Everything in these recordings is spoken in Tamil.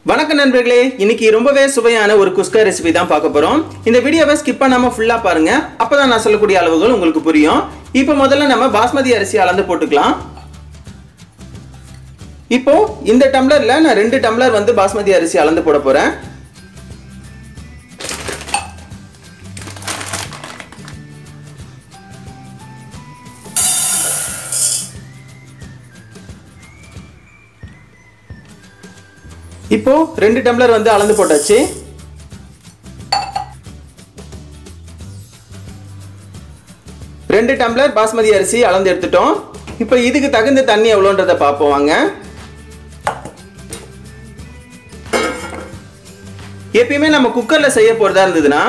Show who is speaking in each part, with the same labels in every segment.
Speaker 1: வணக்கம் நண்பர்களே, இன்னைக்கு ரொம்பவே சுவையான ஒரு குஸ்கா ரெசிபி தான் பார்க்க போறோம். இந்த வீடியோவை ஸ்கிப் பண்ணாம ஃபுல்லா பாருங்க, அப்பதான் நான் சொல்லக்கூடிய அளவுகள் உங்களுக்கு புரியும். இப்போ முதல்ல நம்ம பாஸ்மதி அரிசி அளந்து போட்டுக்கலாம். இப்போ இந்த டம்ளர்ல நான் 2 டம்ளர் வந்து பாஸ்மதி அரிசி அளந்து போட போறேன். இப்போ 2 டம்ளர் வந்து அளந்து போட்டாச்சு. ரெண்டு டம்ளர் பாஸ்மதி அரிசி அளந்து எடுத்துட்டோம். இப்போ இதுக்கு தகுந்த தண்ணி எவ்வளோன்றதை பார்ப்போம் வாங்க. எப்பயுமே நம்ம குக்கர்ல செய்ய போறதா இருந்ததுன்னா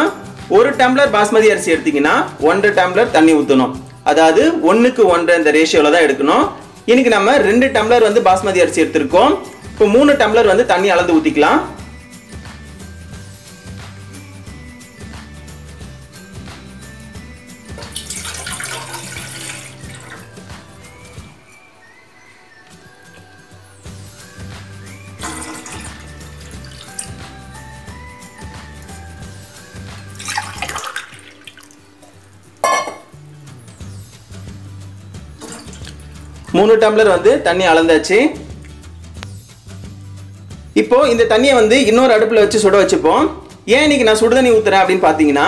Speaker 1: 1 டம்ளர் பாஸ்மதி அரிசி எடுத்தீங்கன்னா 1.5 டம்ளர் தண்ணி ஊற்றணும். அதாவது 1க்கு 1 இந்த ரேஷியோல தான் எடுக்கணும். இன்னைக்கு நம்ம 2 டம்ளர் வந்து பாஸ்மதி அரிசி எடுத்திருக்கோம். இப்போ 3 டம்ளர் வந்து தண்ணி அளந்து ஊத்திக்கலாம். மூணு டம்ளர் வந்து தண்ணி அளந்தாச்சு. இப்போ இந்த தண்ணியை வந்து இன்னொரு அடுப்புல வச்சு சுட வச்சுப்போம். ஏன் இன்னைக்கு நான் சுடு தண்ணி ஊத்துறேன் அப்படின்னு பாத்தீங்கன்னா,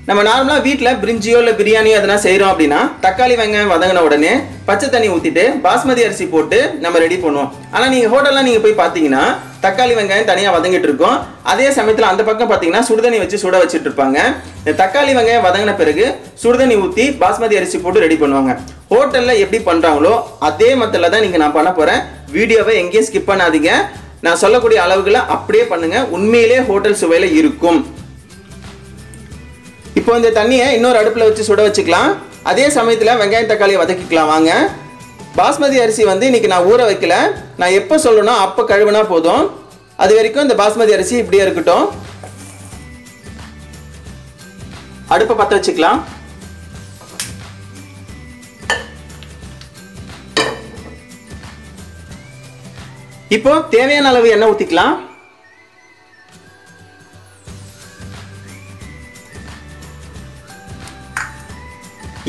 Speaker 1: நம்ம நார்மலா வீட்டுல பிரிஞ்சியோ இல்ல பிரியாணியோ எதனா செய்யறோம் அப்படின்னா தக்காளி வெங்காயம் வதங்கின உடனே பச்சை தண்ணி ஊத்திட்டு பாஸ்மதி அரிசி போட்டு நம்ம ரெடி பண்ணுவோம். ஆனா நீங்க ஹோட்டல்லாம் நீங்க போய் பாத்தீங்கன்னா தக்காளி வெங்காயம் தனியா வதங்கிட்டு இருக்கும். அதே சமயத்துல அந்த பக்கம் பாத்தீங்கன்னா சுடுதண்ணி வச்சு சுட வச்சுட்டு இருப்பாங்க. இந்த தக்காளி வெங்காயம் வதங்கின பிறகு சுடுதண்ணி ஊத்தி பாஸ்மதி அரிசி போட்டு ரெடி பண்ணுவாங்க. ஹோட்டல்ல எப்படி பண்றாங்களோ அதே மெத்தட்ல தான் நீங்க நான் பண்ண போறேன். வீடியோவை எங்கேயும் ஸ்கிப் பண்ணாதீங்க. நான் சொல்லக்கூடிய அளவுகளை அப்படியே பண்ணுங்க, உண்மையிலே ஹோட்டல் சுவையில இருக்கும். இப்போ இந்த தண்ணியை இன்னொரு அடுப்புல வச்சு சுட வச்சுக்கலாம். அதே சமயத்துல வெங்காயம் தக்காளியை வதக்கிக்கலாம் வாங்க. பாஸ்மதி அரிசி வந்து இன்னைக்கு நான் ஊற வைக்கல. நான் எப்போ சொல்லணும் அப்போ கழுவினா போதும். அது வரைக்கும் இந்த பாஸ்மதி அரிசி இப்படியே இருக்கட்டும். அடுப்பை பற்ற வச்சுக்கலாம். இப்போ தேவையான அளவு எண்ணெய் ஊத்திக்கலாம்.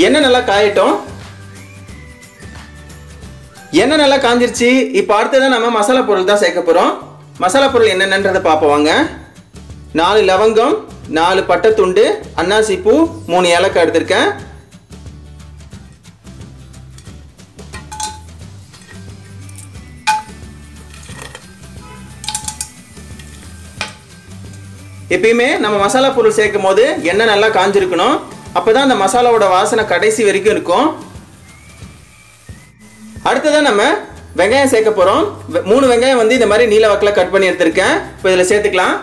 Speaker 1: எண்ணெய் நல்லா காயட்டும். எண்ணெய் நல்லா காஞ்சிருச்சு. இப்போ அடுத்ததான் நம்ம மசாலா பொருள் தான் சேர்க்க போறோம். மசாலா பொருள் என்னென்னன்றதை பார்ப்போம் வாங்க. 4 லவங்கம், 4 பட்டை துண்டு, அன்னாசி பூ, 3 ஏலக்காய் எடுத்திருக்கேன். எப்பயுமே நம்ம மசாலா பொருள் சேர்க்கும் போது எண்ணெய் நல்லா காஞ்சிருக்கணும். அப்பதான் அந்த மசாலாவோட வாசனை கடைசி வரைக்கும் இருக்கும். அடுத்ததான் நம்ம வெங்காயம் சேர்க்க போறோம். 3 வெங்காயம் வந்து இந்த மாதிரி நீல வாக்கில் கட் பண்ணி எடுத்திருக்கேன். இப்போ இதில் சேர்த்துக்கலாம்.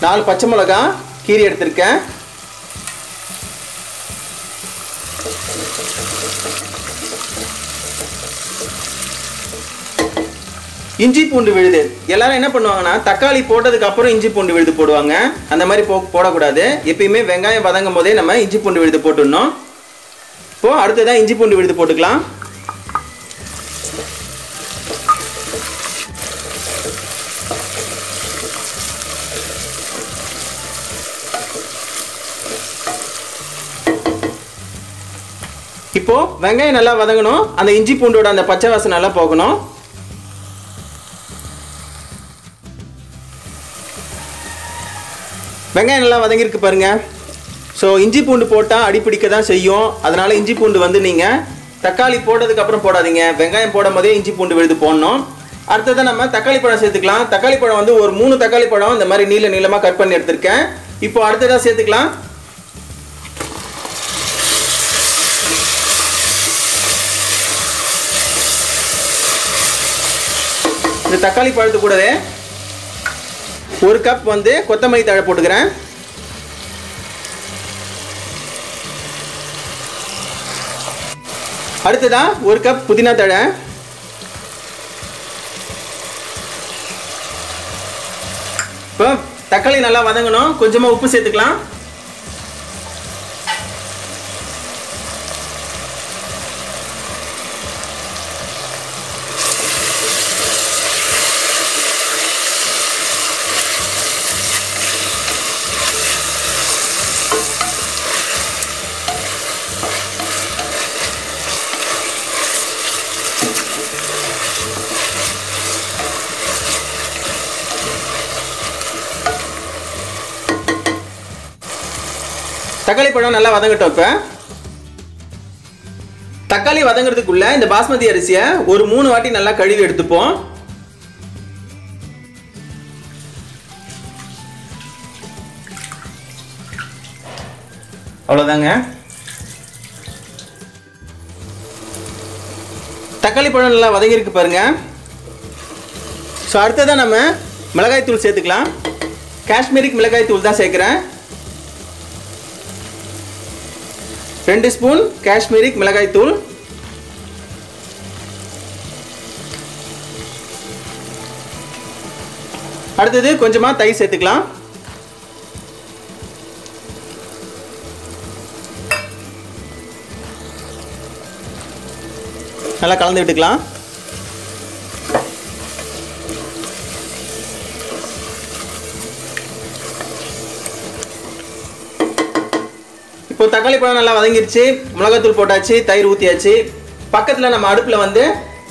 Speaker 1: நாலு பச்சை மிளகாய் கீரி எடுத்திருக்கேன். இஞ்சி பூண்டு விழுது. எல்லாரும் என்ன பண்ணுவாங்கன்னா தக்காளி போட்டதுக்கு அப்புறம் இஞ்சி பூண்டு விழுது போடுவாங்க. அந்த மாதிரி போடக்கூடாது. எப்பயுமே வெங்காயம் வதங்கும் போதே நம்ம இஞ்சி பூண்டு விழுது போட்டுடணும். இப்போ அடுத்ததான் இஞ்சி பூண்டு விழுது போட்டுக்கலாம். இப்போ வெங்காயம் நல்லா வதங்கணும். அந்த இஞ்சி பூண்டோட அந்த பச்சை வாசனை நல்லா போகணும். வெங்காயம் நல்லா வதங்கிருக்கு பாருங்க. ஸோ இஞ்சி பூண்டு போட்டால் அடிப்பிடிக்க தான் செய்யும். அதனால இஞ்சி பூண்டு வந்து நீங்கள் தக்காளி போட்டதுக்கு அப்புறம் போடாதீங்க. வெங்காயம் போடும் போதே இஞ்சி பூண்டு விழுது போடணும். அடுத்தது நம்ம தக்காளி பழம் சேர்த்துக்கலாம். தக்காளி பழம் வந்து ஒரு 3 தக்காளி பழம் இந்த மாதிரி நீளமாக கட் பண்ணி எடுத்திருக்கேன். இப்போ அடுத்ததாக சேர்த்துக்கலாம். இந்த தக்காளி பழத்து கூடவே 1 கப் வந்து கொத்தமல்லி தழை போட்டுக்கிறேன். அடுத்ததா 1 கப் புதினா தழை, இப்போ தக்காளி நல்லா வதங்கணும், கொஞ்சமாக உப்பு சேர்த்துக்கலாம். தக்காளி பழம் நல்லா வதங்கட்டும். இப்போ தக்காளி வதங்கிறதுக்குள்ள இந்த பாஸ்மதி அரிசியை ஒரு 3 வாட்டி நல்லா கழுவி எடுத்துப்போம். அவ்வளோதாங்க. தக்காளி பழம் நல்லா வதங்கிருக்கு பாருங்க. ஸோ அடுத்ததான் நம்ம மிளகாய் தூள் சேர்த்துக்கலாம். காஷ்மீரி மிளகாய் தூள் தான் சேர்க்குறேன். 2 ஸ்பூன் காஷ்மீரி மிளகாய் தூள். அடுத்தது கொஞ்சமாக தயிர் சேர்த்துக்கலாம். நல்லா கலந்து விட்டுக்கலாம். இப்போ தக்காளி பழம் நல்லா வதங்கிருச்சு, மிளகாத்தூள் போட்டாச்சு, தயிர் ஊற்றியாச்சு. பக்கத்தில் நம்ம அடுப்பில் வந்து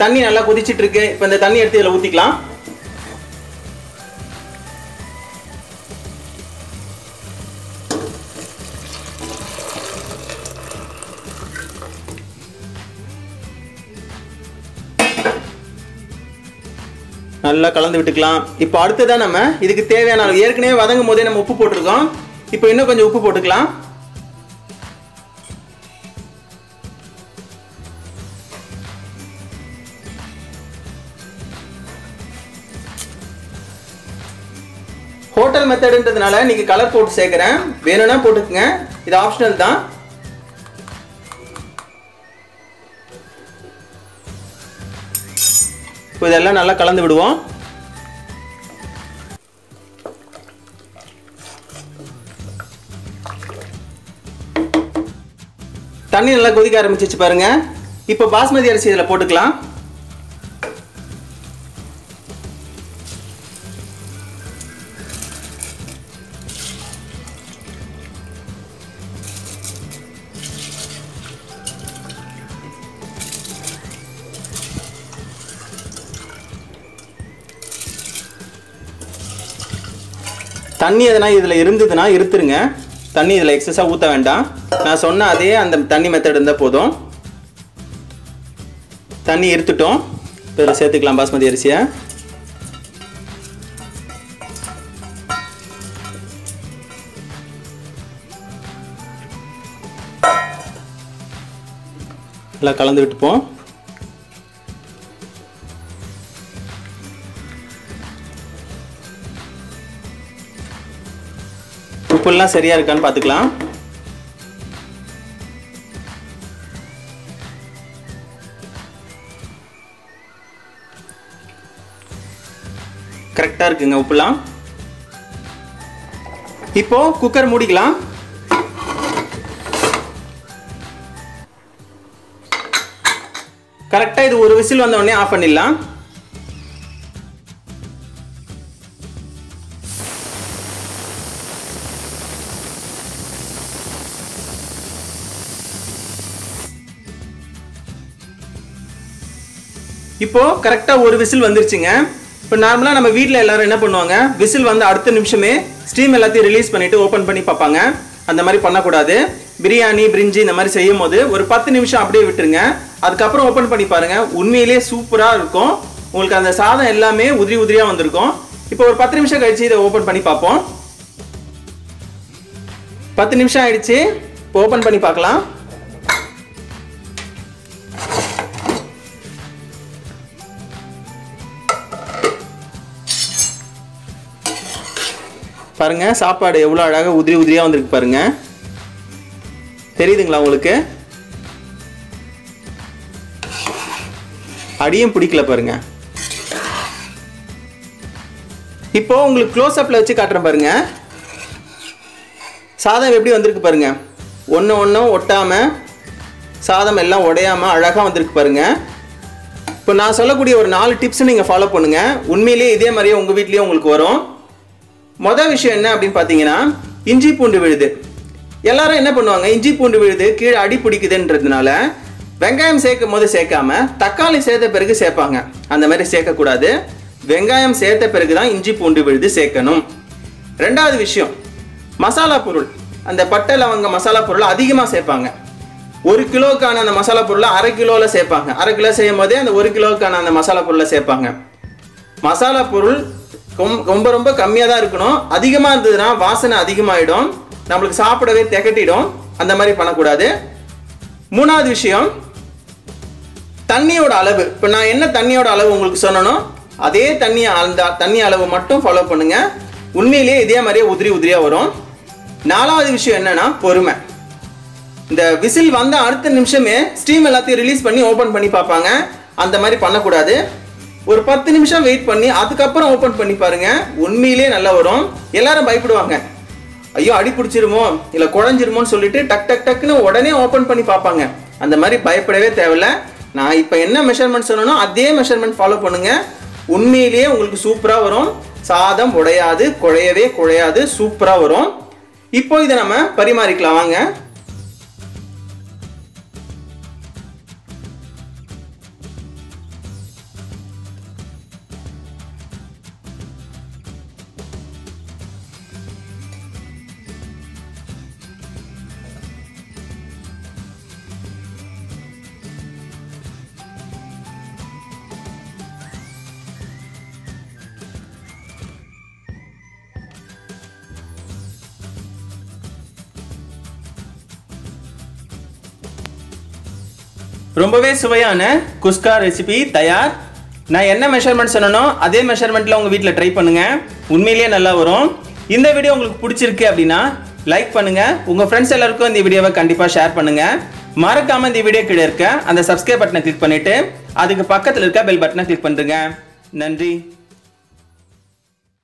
Speaker 1: தண்ணி நல்லா கொதிச்சிட்டு இருக்கு. இப்போ இந்த தண்ணி எடுத்து இதில் ஊற்றிக்கலாம். நல்லா கலந்து விட்டுக்கலாம். இப்போ அடுத்ததான் நம்ம இதுக்கு தேவையான அளவு, ஏற்கனவே வதங்கும் போதே நம்ம உப்பு போட்டிருக்கோம். இப்போ இன்னும் கொஞ்சம் உப்பு போட்டுக்கலாம். ஹோட்டல் மெத்தட்ன்றதுனால நீங்க கலர் போட்டு சேர்க்கிறேன், வேணும்னா போட்டுக்கங்க, இது ஆப்ஷனல் தான். இப்போ இதெல்லாம் நல்லா கலந்து விடுவோம். தண்ணி நல்லா கொதிக்க ஆரம்பிச்சிச்சு பாருங்க. இப்போ பாஸ்மதி அரிசி இதில் போட்டுக்கலாம். தண்ணி எதனா இதில் இருந்ததுன்னா இருத்துருங்க. தண்ணி இதில் எக்ஸஸாக ஊற்ற வேண்டாம். நான் சொன்ன அதே அந்த தண்ணி மெத்தட் இருந்தால் போதும். தண்ணி இருத்துட்டோம். இப்போ இதில் சேர்த்துக்கலாம் பாஸ்மதி அரிசியை. எல்லாம் கலந்து விட்டுப்போம். உப்புலாம் சரியா இருக்கான்னு பார்த்துக்கலாம். கரெக்டா இருக்குங்க உப்புலாம். இப்போ குக்கர் மூடிக்கலாம். கரெக்டா இது ஒரு விசில் வந்த உடனே ஆஃப் பண்ணிடலாம். இப்போ கரெக்டா ஒரு விசில் வந்துருச்சுங்க. இப்போ நார்மலா நம்ம வீட்டில் எல்லாரும் என்ன பண்ணுவாங்க, விசில் வந்து அடுத்த நிமிஷமே ஸ்டீம் எல்லாத்தையும் ரிலீஸ் பண்ணிட்டு ஓப்பன் பண்ணி பார்ப்பாங்க. அந்த மாதிரி பண்ணக்கூடாது. பிரியாணி பிரிஞ்சி இந்த மாதிரி செய்யும் போது ஒரு 10 நிமிஷம் அப்படியே விட்டுருங்க. அதுக்கப்புறம் ஓப்பன் பண்ணி பாருங்க, உண்மையிலேயே சூப்பரா இருக்கும். உங்களுக்கு அந்த சாதம் எல்லாமே உதிரி உதிரியா வந்திருக்கும். இப்போ ஒரு 10 நிமிஷம் கழிச்சு இதை ஓப்பன் பண்ணி பார்ப்போம். 10 நிமிஷம் ஆயிடுச்சு. இப்போ ஓப்பன் பண்ணி பார்க்கலாம். பாருங்க சாப்பாடு எவ்வளோ அழகாக உதிரி உதிரியாக வந்திருக்கு பாருங்க. தெரியுதுங்களா உங்களுக்கு? அடியும் பிடிக்கல பாருங்க. இப்போ உங்களுக்கு க்ளோஸ் அப்ல வச்சு காட்டுறேன் பாருங்க. சாதம் எப்படி வந்திருக்கு பாருங்க. ஒன்றும் ஒட்டாமல் சாதம் எல்லாம் உடையாமல் அழகாக வந்திருக்கு பாருங்க. இப்போ நான் சொல்லக்கூடிய ஒரு 4 டிப்ஸ் நீங்கள் ஃபாலோ பண்ணுங்கள். உண்மையிலேயே இதே மாதிரியே உங்கள் வீட்லேயே உங்களுக்கு வரும். மொதல் விஷயம் என்ன அப்படின்னு பார்த்தீங்கன்னா, இஞ்சி பூண்டு விழுது. எல்லாரும் என்ன பண்ணுவாங்க, இஞ்சி பூண்டு விழுது கீழே அடி பிடிக்குதுன்றதுனால வெங்காயம் சேர்க்கும் போது சேர்க்காம தக்காளி சேர்த்த பிறகு சேர்ப்பாங்க. அந்த மாதிரி சேர்க்கக்கூடாது. வெங்காயம் சேர்த்த பிறகு தான் இஞ்சி பூண்டு விழுது சேர்க்கணும். ரெண்டாவது விஷயம், மசாலா பொருள். அந்த பட்டை லவங்க மசாலா பொருள் அதிகமாக சேர்ப்பாங்க. 1 கிலோவுக்கான அந்த மசாலா பொருளை அரை கிலோவில் சேர்ப்பாங்க. அரை கிலோ செய்யும் போதே அந்த 1 கிலோவுக்கான அந்த மசாலா பொருளை சேர்ப்பாங்க. மசாலா பொருள் ரொம்ப கம்மியாக தான் இருக்கணும். அதிகமாக இருந்ததுன்னா வாசனை அதிகமாகிடும், நம்மளுக்கு சாப்பிடவே திகட்டிடும். அந்த மாதிரி பண்ணக்கூடாது. மூணாவது விஷயம், தண்ணியோட அளவு. இப்போ நான் என்ன தண்ணியோட அளவு உங்களுக்கு சொன்னனோ அதே தண்ணி அளவு மட்டும் ஃபாலோ பண்ணுங்க. உண்மையிலேயே இதே மாதிரியே உதிரியாக வரும். நாலாவது விஷயம் என்னன்னா பொறுமை. இந்த விசில் வந்த அடுத்த நிமிஷமே ஸ்டீம் எல்லாத்தையும் ரிலீஸ் பண்ணி ஓப்பன் பண்ணி பார்ப்பாங்க. அந்த மாதிரி பண்ணக்கூடாது. ஒரு 10 நிமிஷம் வெயிட் பண்ணி அதுக்கப்புறம் ஓப்பன் பண்ணி பாருங்க. உண்மையிலேயே நல்லா வரும். எல்லாரும் பயப்படுவாங்க, ஐயோ அடி பிடிச்சிருமோ இல்லை குழஞ்சிருமோன்னு சொல்லிட்டு டக்குன்னு உடனே ஓப்பன் பண்ணி பார்ப்பாங்க. அந்த மாதிரி பயப்படவே தேவையில்லை. நான் இப்போ என்ன மெஷர்மெண்ட் சொன்னனோ அதே மெஷர்மெண்ட் ஃபாலோ பண்ணுங்க. உண்மையிலேயே உங்களுக்கு சூப்பராக வரும். சாதம் உடையாது, குழையாது, சூப்பராக வரும். இப்போ இதை நம்ம பரிமாறிக்கலாம் வாங்க. ரொம்பவே சுவையான குஸ்கா ரெசிபி தயார். நான் என்ன மெஷர்மெண்ட் சொன்னனோ அதே மெஷர்மெண்ட்டில் உங்கள் வீட்டில் ட்ரை பண்ணுங்கள். உண்மையிலேயே நல்லா வரும். இந்த வீடியோ உங்களுக்கு பிடிச்சிருக்கு அப்படின்னா லைக் பண்ணுங்கள். உங்கள் ஃப்ரெண்ட்ஸ் எல்லாருக்கும் இந்த வீடியோவை கண்டிப்பாக ஷேர் பண்ணுங்கள். மறக்காமல் இந்த வீடியோ கீழே இருக்க அந்த சப்ஸ்கிரைப் பட்டனை கிளிக் பண்ணிவிட்டு அதுக்கு பக்கத்தில் இருக்க பெல் பட்டனை கிளிக் பண்ணுறேங்க. நன்றி.